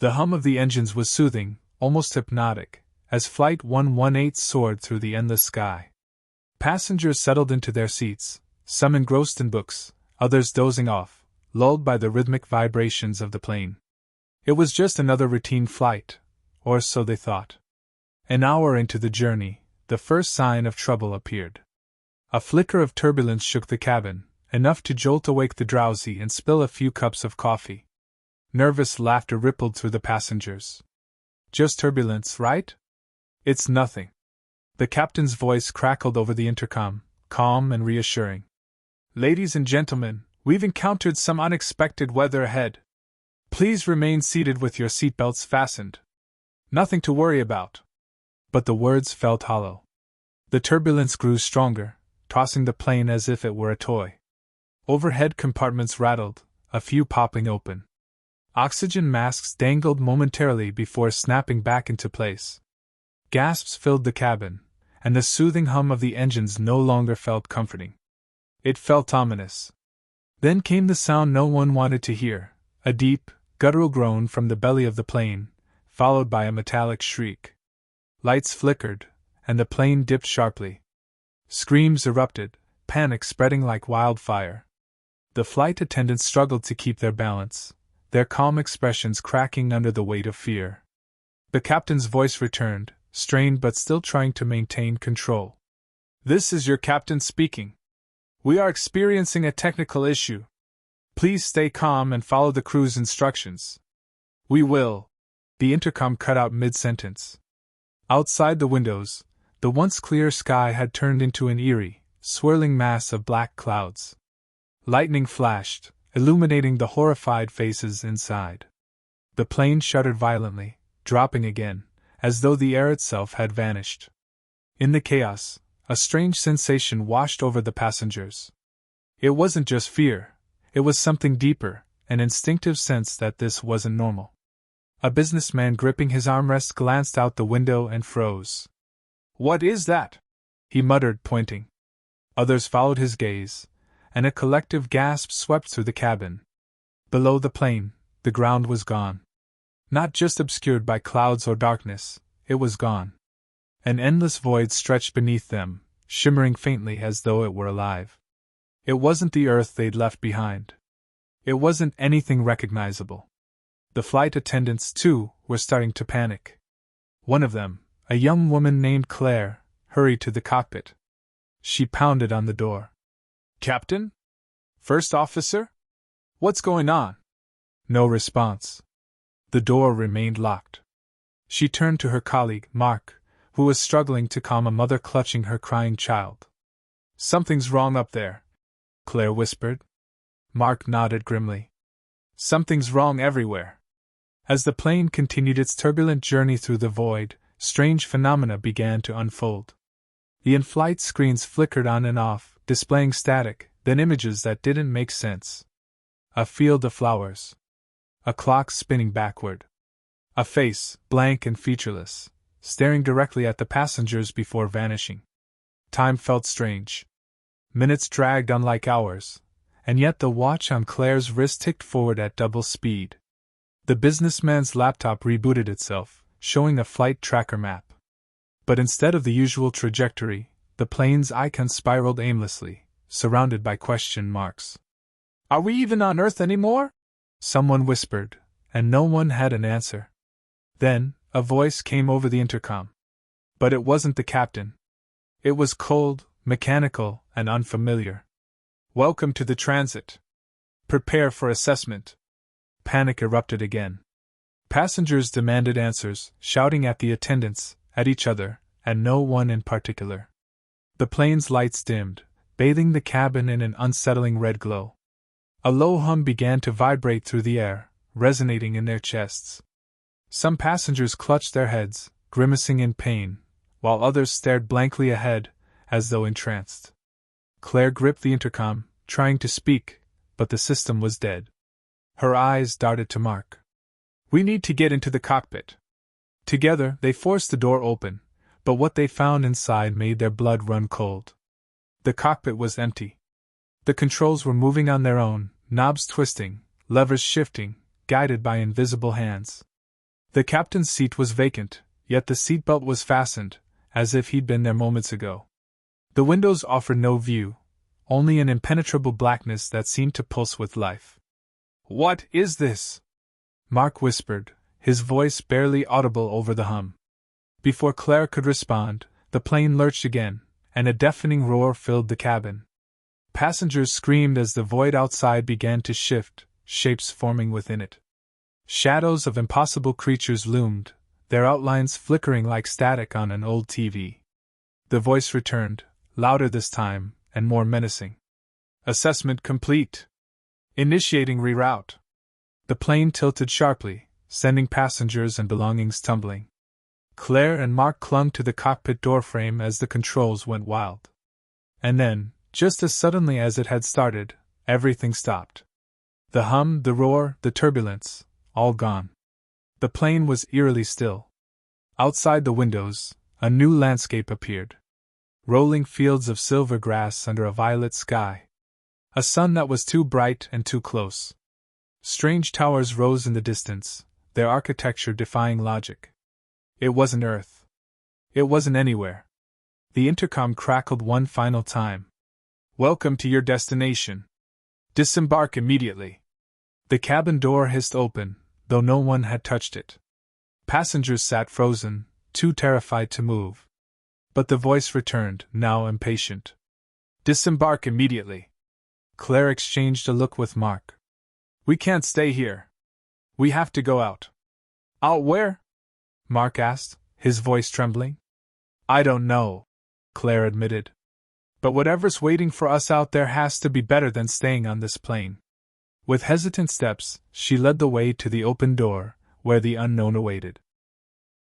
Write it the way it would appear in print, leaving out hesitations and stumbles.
The hum of the engines was soothing, almost hypnotic, as Flight 118 soared through the endless sky. Passengers settled into their seats, some engrossed in books, others dozing off, lulled by the rhythmic vibrations of the plane. It was just another routine flight, or so they thought. An hour into the journey, the first sign of trouble appeared. A flicker of turbulence shook the cabin, enough to jolt awake the drowsy and spill a few cups of coffee. Nervous laughter rippled through the passengers. Just turbulence, right? It's nothing. The captain's voice crackled over the intercom, calm and reassuring. Ladies and gentlemen, we've encountered some unexpected weather ahead. Please remain seated with your seatbelts fastened. Nothing to worry about. But the words felt hollow. The turbulence grew stronger, tossing the plane as if it were a toy. Overhead compartments rattled, a few popping open. Oxygen masks dangled momentarily before snapping back into place. Gasps filled the cabin, and the soothing hum of the engines no longer felt comforting. It felt ominous. Then came the sound no one wanted to hear, a deep, guttural groan from the belly of the plane, followed by a metallic shriek. Lights flickered, and the plane dipped sharply. Screams erupted, panic spreading like wildfire. The flight attendants struggled to keep their balance, their calm expressions cracking under the weight of fear. The captain's voice returned, strained but still trying to maintain control. This is your captain speaking. We are experiencing a technical issue. Please stay calm and follow the crew's instructions. We will. The intercom cut out mid-sentence. Outside the windows, the once clear sky had turned into an eerie, swirling mass of black clouds. Lightning flashed, illuminating the horrified faces inside. The plane shuddered violently, dropping again, as though the air itself had vanished. In the chaos, a strange sensation washed over the passengers. It wasn't just fear, it was something deeper, an instinctive sense that this wasn't normal. A businessman gripping his armrest glanced out the window and froze. "What is that?" he muttered, pointing. Others followed his gaze, and a collective gasp swept through the cabin. Below the plane, the ground was gone. Not just obscured by clouds or darkness, it was gone. An endless void stretched beneath them, shimmering faintly as though it were alive. It wasn't the earth they'd left behind. It wasn't anything recognizable. The flight attendants, too, were starting to panic. One of them, a young woman named Claire, hurried to the cockpit. She pounded on the door. "Captain? First officer? What's going on?" No response. The door remained locked. She turned to her colleague, Mark, who was struggling to calm a mother clutching her crying child. "Something's wrong up there," Claire whispered. Mark nodded grimly. "Something's wrong everywhere." As the plane continued its turbulent journey through the void, strange phenomena began to unfold. The in-flight screens flickered on and off, displaying static, then images that didn't make sense. A field of flowers. A clock spinning backward. A face, blank and featureless, staring directly at the passengers before vanishing. Time felt strange. Minutes dragged on like hours, and yet the watch on Claire's wrist ticked forward at double speed. The businessman's laptop rebooted itself, showing a flight tracker map. But instead of the usual trajectory, the plane's icon spiraled aimlessly, surrounded by question marks. "Are we even on Earth anymore?" someone whispered, and no one had an answer. Then, a voice came over the intercom. But it wasn't the captain. It was cold, mechanical, and unfamiliar. "Welcome to the transit. Prepare for assessment." Panic erupted again. Passengers demanded answers, shouting at the attendants, at each other, and no one in particular. The plane's lights dimmed, bathing the cabin in an unsettling red glow. A low hum began to vibrate through the air, resonating in their chests. Some passengers clutched their heads, grimacing in pain, while others stared blankly ahead, as though entranced. Claire gripped the intercom, trying to speak, but the system was dead. Her eyes darted to Mark. "We need to get into the cockpit." Together, they forced the door open, but what they found inside made their blood run cold. The cockpit was empty. The controls were moving on their own, knobs twisting, levers shifting, guided by invisible hands. The captain's seat was vacant, yet the seatbelt was fastened, as if he'd been there moments ago. The windows offered no view, only an impenetrable blackness that seemed to pulse with life. "What is this?" Mark whispered, his voice barely audible over the hum. Before Claire could respond, the plane lurched again, and a deafening roar filled the cabin. Passengers screamed as the void outside began to shift, shapes forming within it. Shadows of impossible creatures loomed, their outlines flickering like static on an old TV. The voice returned, louder this time, and more menacing. "Assessment complete. Initiating reroute." The plane tilted sharply, sending passengers and belongings tumbling. Claire and Mark clung to the cockpit doorframe as the controls went wild. And then, just as suddenly as it had started, everything stopped. The hum, the roar, the turbulence, all gone. The plane was eerily still. Outside the windows, a new landscape appeared. Rolling fields of silver grass under a violet sky. A sun that was too bright and too close. Strange towers rose in the distance, their architecture defying logic. It wasn't Earth. It wasn't anywhere. The intercom crackled one final time. "Welcome to your destination. Disembark immediately." The cabin door hissed open, though no one had touched it. Passengers sat frozen, too terrified to move. But the voice returned, now impatient. "Disembark immediately." Claire exchanged a look with Mark. "We can't stay here. We have to go out." "Out where?" Mark asked, his voice trembling. "I don't know," Claire admitted. "But whatever's waiting for us out there has to be better than staying on this plane." With hesitant steps, she led the way to the open door, where the unknown awaited.